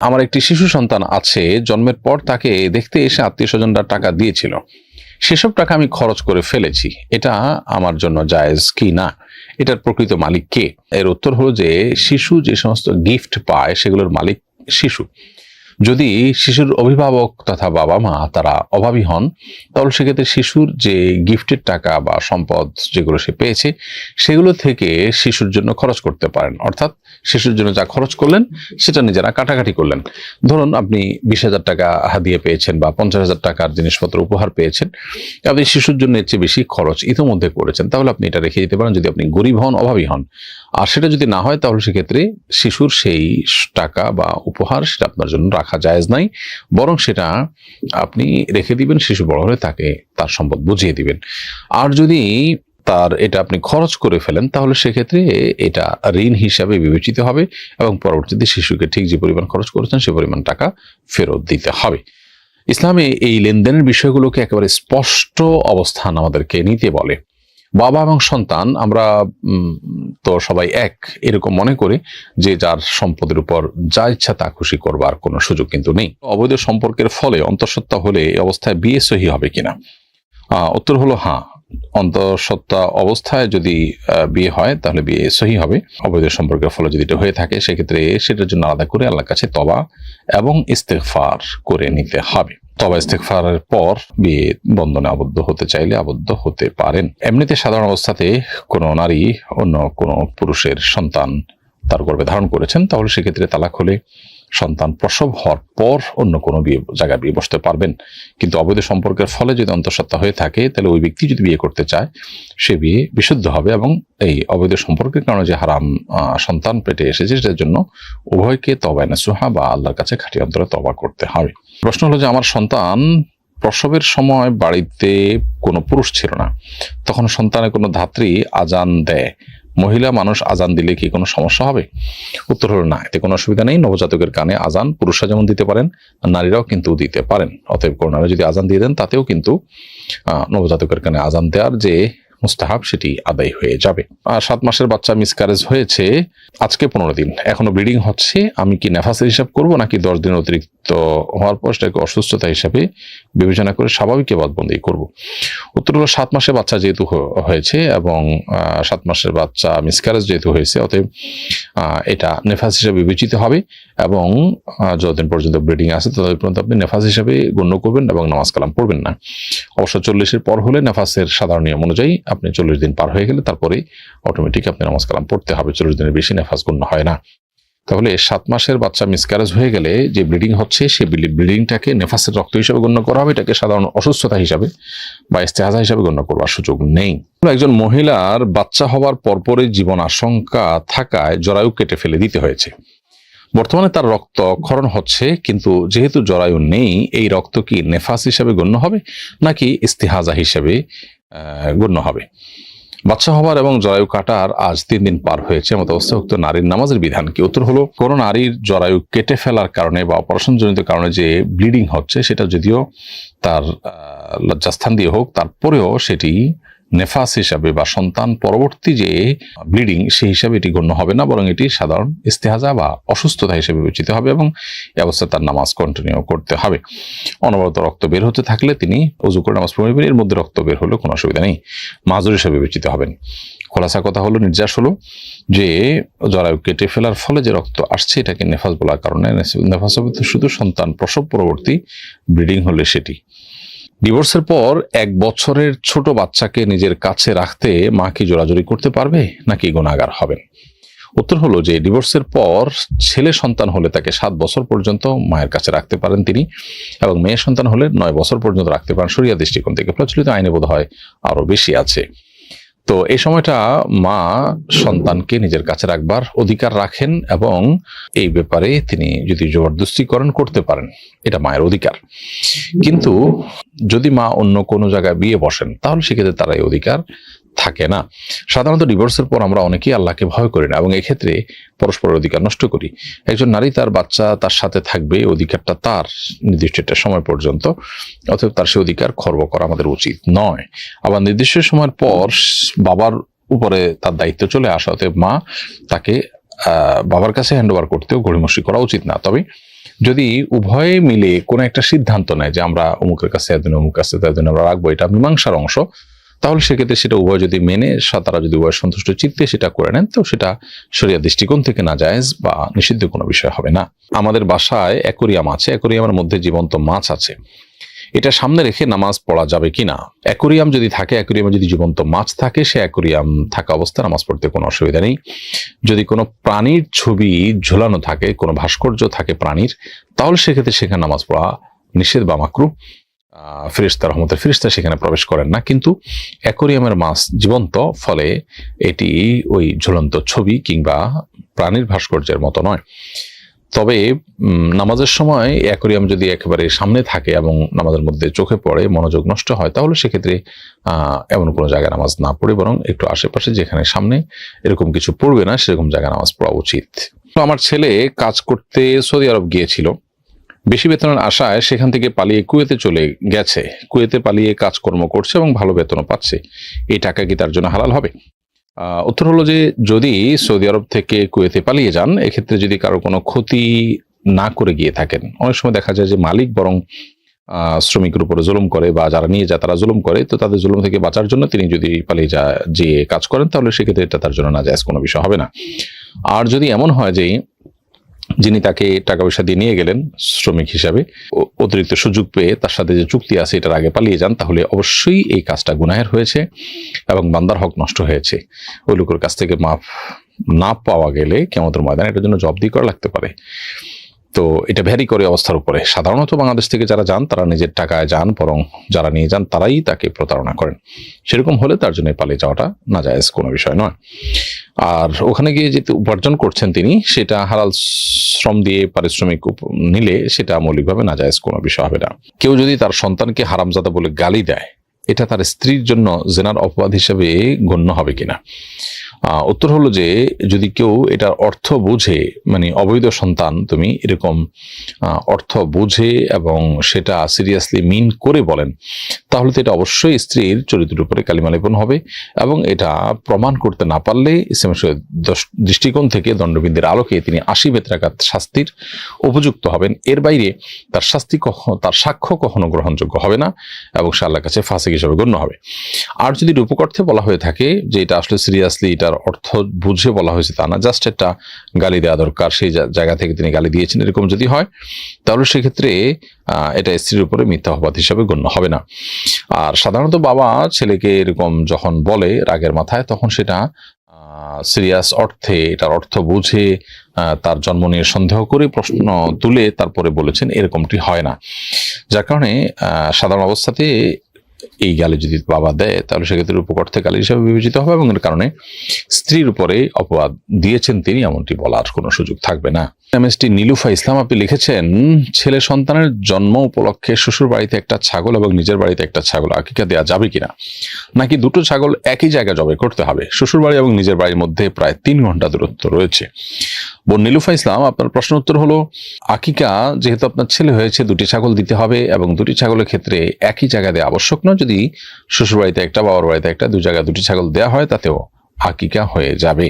আমার একটি শিশু সন্তান আছে, জন্মের পর তাকে দেখতে এসে আত্মীয় স্বজনরা টাকা দিয়েছিল, সেসব টাকা আমি খরচ করে ফেলেছি, এটা আমার জন্য জায়েজ কি না? এটার প্রকৃত মালিক কে? এর উত্তর হলো যে শিশু যে সমস্ত গিফট পায় সেগুলোর মালিক শিশু। যদি শিশুর অভিভাবক তথা বাবা মা তারা অভাবী হন, তাহলে সেক্ষেত্রে শিশুর যে গিফটের টাকা বা সম্পদ যেগুলো সে পেয়েছে সেগুলো থেকে শিশুর জন্য খরচ করতে পারেন। অর্থাৎ শিশুর জন্য যা খরচ করলেন সেটা নিজেরা কাটাকাটি করলেন। ধরুন আপনি 20,000 টাকা হাদিয়া পেয়েছেন বা 50,000 টাকার জিনিসপত্র উপহার পেয়েছেন, আপনি শিশুর জন্য এর চেয়ে বেশি খরচ ইতিমধ্যে করেছেন, তাহলে আপনি এটা রেখে দিতে পারেন যদি আপনি গরিব হন, অভাবী হন। আর সেটা যদি না হয় তাহলে সেক্ষেত্রে শিশুর সেই টাকা বা উপহার সেটা আপনার জন্য রাখা জায়েজ নাই, বরং সেটা আপনি রেখে দিবেন, শিশু বড় হলে তাকে তার সম্পদ বুঝিয়ে দিবেন। আর যদি তার এটা আপনি খরচ করে ফেলেন তাহলে সেক্ষেত্রে এটা ঋণ হিসাবে বিবেচিত হবে এবং পরবর্তীতে শিশুকে ঠিক যে পরিমাণ খরচ করেছেন সে পরিমাণ টাকা ফেরত দিতে হবে। ইসলামে এই লেনদেনের বিষয়গুলোকে একেবারে স্পষ্ট অবস্থান আমাদেরকে নিতে বলে। বাবা এবং সন্তান আমরা তো সবাই এক এরকম মনে করি যে যার সম্পদের উপর যা ইচ্ছা তা খুশি করবার কোনো সুযোগ কিন্তু নেই। অবৈধ সম্পর্কের ফলে অন্তঃসত্ত্বা হলে এই অবস্থায় বিয়ে সহি হবে কিনা? উত্তর হলো হ্যাঁ, অন্তঃসত্ত্বা অবস্থায় যদি বিয়ে হয় তাহলে বিয়ে সহি হবে। অবৈধ সম্পর্কের ফলে যদি এটা হয়ে থাকে সেক্ষেত্রে সেটার জন্য আলাদা করে আল্লাহর কাছে তওবা এবং ইস্তেগফার করে নিতে হবে। তওবা ইস্তেগফারের পর বিয়ে বন্ধনে আবদ্ধ হতে চাইলে আবদ্ধ হতে পারেন। এমনিতে সাধারণ অবস্থাতে কোনো নারী অন্য কোনো পুরুষের সন্তান তার গর্ভে ধারণ করেছেন তাহলে সেক্ষেত্রে তালাক হলে সন্তান প্রসব হওয়ার পর অন্য কোনো জায়গায় বিয়ে বসতে পারবেন। কিন্তু অবৈধ সম্পর্কের ফলে যদি অন্তঃসত্ত্বা হয়ে থাকে তাহলে ওই ব্যক্তি যদি বিয়ে করতে চায় সে বিয়ে বিশুদ্ধ হবে এবং এই অবৈধ সম্পর্কের কারণে যে হারাম সন্তান পেটে এসেছে সেটার জন্য উভয়কে তওবা নাসুহা বা আল্লাহর কাছে খাঁটি অন্তরে তওবা করতে হবে। প্রশ্ন হলো যে আমার সন্তান প্রসবের সময় বাড়িতে কোনো পুরুষ ছিল না, তখন সন্তানের কোনো ধাত্রী আজান দেয়, মহিলা মানুষ আজান দিলে কি কোনো সমস্যা হবে? উত্তর হলো না, এতে কোনো অসুবিধা নেই। নবজাতকের কানে আজান পুরুষরা যেমন দিতে পারেন নারীরাও কিন্তু দিতে পারেন। অতএব কোনো নারী যদি আজান দিয়ে দেন তাতেও কিন্তু নবজাতকের কানে আজান দেওয়ার যে মুস্তাহাব সেটি আদায় হয়ে যাবে। 7 মাসের বাচ্চা মিসক্যারেজ হয়েছে, আজকে 15 দিন, এখনো ব্লিডিং হচ্ছে, আমি কি নেফাসের হিসাব করব নাকি 10 দিন অতিরিক্ত হওয়ার পর সেটাকে অসুস্থতা হিসাবে বিবেচনা করে স্বাভাবিক ইবাদতবন্দি করব? উত্তর হলো 7 মাসের বাচ্চা যেহেতু হয়েছে এবং 7 মাসের বাচ্চা মিসক্যারেজ যেহেতু হয়েছে অতএব এটা নেফাস হিসাবে বিবেচিত হবে এবং যতদিন পর্যন্ত ব্লিডিং আছে ততদিন পর্যন্ত আপনি নেফাস হিসাবে গণ্য করবেন এবং নামাজ কালাম পড়বেন না। অবশ্য 40-এর পর হলে নেফাসের সাধারণ নিয়ম অনুযায়ী আপনি 40 দিন পার হয়ে গেলে তারপরে অটোমেটিক আপনি নামাজ কালাম পড়তে হবে। 40 দিনের বেশি নেফাস গণ্য হয় না। তাহলে 7 মাসের বাচ্চা মিসক্যারেজ হয়ে গেলে যে ব্লিডিং হচ্ছে সেই ব্লিডিংটাকে নেফাসের রক্ত হিসাবে গণ্য করা হবে, এটাকে সাধারণ অসুস্থতা হিসাবে বা ইস্তেহাজা হিসাবে গণ্য করবার সুযোগ নেই। একজন মহিলার বাচ্চা হওয়ার পরপরই জীবন আশঙ্কা থাকায় জরায়ু কেটে ফেলে দিতে হয়েছে। বর্তমানে তার রক্ত ক্ষরণ হচ্ছে, কিন্তু যেহেতু জরায়ু নেই এই রক্ত কি নেফাস হিসাবে গণ্য হবে নাকি ইস্তেহাজা হিসাবে গণ্য হবে? বাচ্চা হওয়ার এবং জরায়ু কাটার আজ 3 দিন পার হয়েছে, এমত অবস্থায় উক্ত নারীর নামাজের বিধান কি? উত্তর হলো কোন নারীর জরায়ু কেটে ফেলার কারণে বা অপারেশন জনিত কারণে যে ব্লিডিং হচ্ছে সেটা যদিও তার লজ্জাস্থান দিয়ে হোক তারপরেও সেটি নেফাস হিসাবে বা সন্তান পরবর্তী যে ব্লিডিং সেই হিসাবে এটি গণ্য হবে না, বরং এটি সাধারণ ইস্তেহাজা বা অসুস্থতা হিসেবে বিবেচিত হবে এবং এই অবস্থায় তার নামাজ কন্টিনিউ করতে হবে। অনবরত রক্ত বের হতে থাকলে তিনি ওযু করে নামাজ পড়বেন, এর মধ্যে রক্ত বের হলে কোনো অসুবিধা নেই, মাযুর হিসেবে বিবেচিত হবেন। খোলাসা কথা হলো, নির্যাস হলো যে জরায়ু কেটে ফেলার ফলে যে রক্ত আসছে এটাকে নেফাস বলার কারণে নেফাস হবে তো শুধু সন্তান প্রসব পরবর্তী ব্লিডিং হলে সেটি। ডিভোর্সের পর 1 বছরের ছোট বাচ্চাকে নিজের কাছে রাখতে মা কি জোরাজুরি করতে পারবে নাকি গুনাহগার হবেন? উত্তর হলো যে ডিভোর্সের পর ছেলে সন্তান হলে তাকে 7 বছর পর্যন্ত মায়ের কাছে রাখতে পারেন তিনি, এবং মেয়ে সন্তান হলে 9 বছর পর্যন্ত রাখতে পারেন। শরিয়া দৃষ্টিকোণ থেকে প্রচলিত আইনে বোধ হয় আরো বেশি আছে। তো এই সময়টা মা সন্তানকে নিজের কাছে রাখবার অধিকার রাখেন এবং এই ব্যাপারে তিনি যদি জবরদস্তি করেন করতে পারেন, এটা মায়ের অধিকার। কিন্তু যদি মা অন্য কোনো জায়গায় বিয়ে বসেন তাহলে সেক্ষেত্রে তার এই অধিকার থাকে না। সাধারণত ডিভোর্সের পর আমরা অনেকেই আল্লাহকে ভয় করি না এবং এক্ষেত্রে পরস্পরের অধিকার নষ্ট করি। একজন নারী তার বাচ্চা তার সাথে থাকবে, অধিকারটা তার নির্দিষ্ট একটা সময় পর্যন্ত, অতএব তার সে অধিকার খর্ব করা আমাদের উচিত নয়। আবার নির্দিষ্ট সময়ের পর বাবার উপরে তার দায়িত্ব চলে আসা, অতএব মা তাকে বাবার কাছে হ্যান্ড ওভার করতেও গড়িমসি করা উচিত না। তবে যদি উভয়ে মিলে কোনো একটা সিদ্ধান্ত নেয় যে আমরা অমুকের কাছে এতদিন অমুক কাছে এতদিন আমরা রাখবো, এটা মীমাংসার অংশ, তাহলে সেক্ষেত্রে সেটা উভয় যদি মেনে তারা যদি উভয় সন্তুষ্ট চিত্তে সেটা করে নেন, তো সেটা শরিয়া দৃষ্টিকোণ থেকে নাজায়েজ বা নিষিদ্ধ কোনো বিষয় হবে না। আমাদের বাসায় অ্যাকোরিয়াম আছে, অ্যাকোরিয়ামের মধ্যে জীবন্ত মাছ আছে, এটা সামনে রেখে নামাজ পড়া যাবে কিনা? অ্যাকোরিয়াম যদি থাকে, অ্যাকোরিয়ামে যদি জীবন্ত মাছ থাকে, সে অ্যাকোরিয়াম থাকা অবস্থায় নামাজ পড়তে কোনো অসুবিধা নেই। যদি কোনো প্রাণীর ছবি ঝোলানো থাকে, কোনো ভাস্কর্য থাকে প্রাণীর, তাহলে সেক্ষেত্রে সেখানে নামাজ পড়া নিষেধ বা মাকরুহ। ফেরেশতা, রহমতের ফেরেশতা সেখানে প্রবেশ করেন না, কিন্তু অ্যাকোরিয়ামের মাছ জীবন্ত, ফলে এটি ওই ঝুলন্ত ছবি কিংবা প্রাণীর ভাস্কর্যের মতো নয়। তবে নামাজের সময় অ্যাকোরিয়াম যদি একেবারে সামনে থাকে এবং নামাজের মধ্যে চোখে পড়ে, মনোযোগ নষ্ট হয়, তাহলে সেক্ষেত্রে এমন কোনো জায়গায় নামাজ না পড়ে বরং একটু আশেপাশে যেখানে সামনে এরকম কিছু পড়বে না সেরকম জায়গায় নামাজ পড়া উচিত। আমার ছেলে কাজ করতে সৌদি আরব গিয়েছিল, বেশি বেতনের আশায় সেখান থেকে পালিয়ে কুয়েতে চলে গেছে। কুয়েতে পালিয়ে কাজকর্ম করছে এবং ভালো বেতনও পাচ্ছে। এই টাকা কি তার জন্য হালাল হবে? উত্তর হলো যে, যদি সৌদি আরব থেকে কুয়েতে পালিয়ে যান, এক্ষেত্রে যদি কারো কোনো ক্ষতি না করে গিয়ে থাকেন, অনেক সময় দেখা যায় যে মালিক বরং শ্রমিকের উপরে জুলুম করে বা যারা নিয়ে যায় তারা জুলুম করে, তো তাদের জুলুম থেকে বাঁচার জন্য তিনি যদি পালিয়ে যে কাজ করেন, তাহলে সেক্ষেত্রে এটা তার জন্য নাজায়েজ কোনো বিষয় হবে না। আর যদি এমন হয় যে যিনি তাকে টাকা পয়সা দিয়ে নিয়ে গেলেন শ্রমিক হিসাবে, অতিরিক্ত সুযোগ পেয়ে তার সাথে যে চুক্তি আছে এটার আগে পালিয়ে যান, তাহলে অবশ্যই এই কাজটা গুনাহের হয়েছে এবং বান্দার হক নষ্ট হয়েছে। ওই লোকের কাছ থেকে মাফ না পাওয়া গেলে কিয়ামতের ময়দানে এটার জন্য জবাবদিহি করা লাগতে পারে। তো এটা ভ্যারি করে অবস্থার উপরে। সাধারণত বাংলাদেশ থেকে যারা যান তারা নিজের টাকায় যান, বরং যারা নিয়ে যান তারাই তাকে প্রতারণা করেন। সেরকম হলে তার জন্য পালিয়ে যাওয়াটা নাজায়েজ কোনো বিষয় নয়। আর ওখানে গিয়ে যেতে উপার্জন করছেন তিনি, সেটা হালাল শ্রম দিয়ে পারিশ্রমিক নিলে সেটা মৌলিকভাবে নাজায়েজ কোনো বিষয় হবে না। কেউ যদি তার সন্তানকে হারামজাদা বলে গালি দেয়, এটা তার স্ত্রীর জন্য জেনার অপবাদ হিসেবে গণ্য হবে কিনা? উত্তর হলো যে, যদি কেউ এটার অর্থ বুঝে, মানে অবৈধ সন্তান তুমি এরকম অর্থ বুঝে এবং সেটা সিরিয়াসলি মিন করে বলেন, তাহলে তো এটা অবশ্যই স্ত্রীর চরিত্রের উপরে কালিমা লেপন হবে এবং এটা প্রমাণ করতে না পারলে ইসলামের দৃষ্টিকোণ থেকে দণ্ডবিধির আলোকে তিনি 80 বেত্রাঘাত শাস্তির উপযুক্ত হবেন। এর বাইরে তার তার সাক্ষ্য কখনো গ্রহণযোগ্য হবে না এবং সে আল্লাহর কাছে ফাসিক হিসেবে গণ্য হবে। আর যদি রূপক অর্থে বলা হয়ে থাকে যে এটা আসলে সিরিয়াসলি এটার অর্থ বুঝে বলা হয়েছে তা না, জাস্ট একটা গালি দেওয়া দরকার, সেই জায়গা থেকে তিনি গালি দিয়েছেন, এরকম যদি হয়, তাহলে সেক্ষেত্রে এটা স্ত্রীর উপরে মিথ্যা অপবাদ হিসাবে গণ্য হবে না। আর সাধারণত বাবা ছেলেকে এরকম যখন বলে রাগের মাথায়, তখন সেটা সিরিয়াস অর্থে, এটার অর্থ বুঝে তার জন্ম নিয়ে সন্দেহ করে প্রশ্ন তুলে তারপরে বলেছেন, এরকমটি হয় না। যার কারণে সাধারণ অবস্থাতে এই গালি যদি বাবা দেয়, তাহলে সেক্ষেত্রে উপকর্থে গালি হিসাবে বিবেচিত হবে এবং এর কারণে স্ত্রীর উপরে অপবাদ দিয়েছেন তিনি এমনটি বলার কোনো সুযোগ থাকবে না। এমএসটি নীলুফা ইসলাম আপনি লিখেছেন, ছেলে সন্তানের জন্ম উপলক্ষে শ্বশুর বাড়িতে একটা ছাগল এবং নিজের বাড়িতে একটা ছাগল আকিকা দেওয়া যাবে কিনা, নাকি দুটো ছাগল একই জায়গায় জবাই করতে হবে? শ্বশুর বাড়ি এবং নিজের বাড়ির মধ্যে প্রায় 3 ঘন্টা দূরত্ব রয়েছে। বোন নীলুফা ইসলাম, আপনার প্রশ্ন উত্তর হলো, আকিকা যেহেতু আপনার ছেলে হয়েছে, 2টি ছাগল দিতে হবে এবং 2টি ছাগলের ক্ষেত্রে একই জায়গায় দেওয়া আবশ্যক নয়। যদি শ্বশুর বাড়িতে একটা, বাবার বাড়িতে একটা, 2 জায়গায় 2টি ছাগল দেওয়া হয়, তাতেও আকিকা হয়ে যাবে।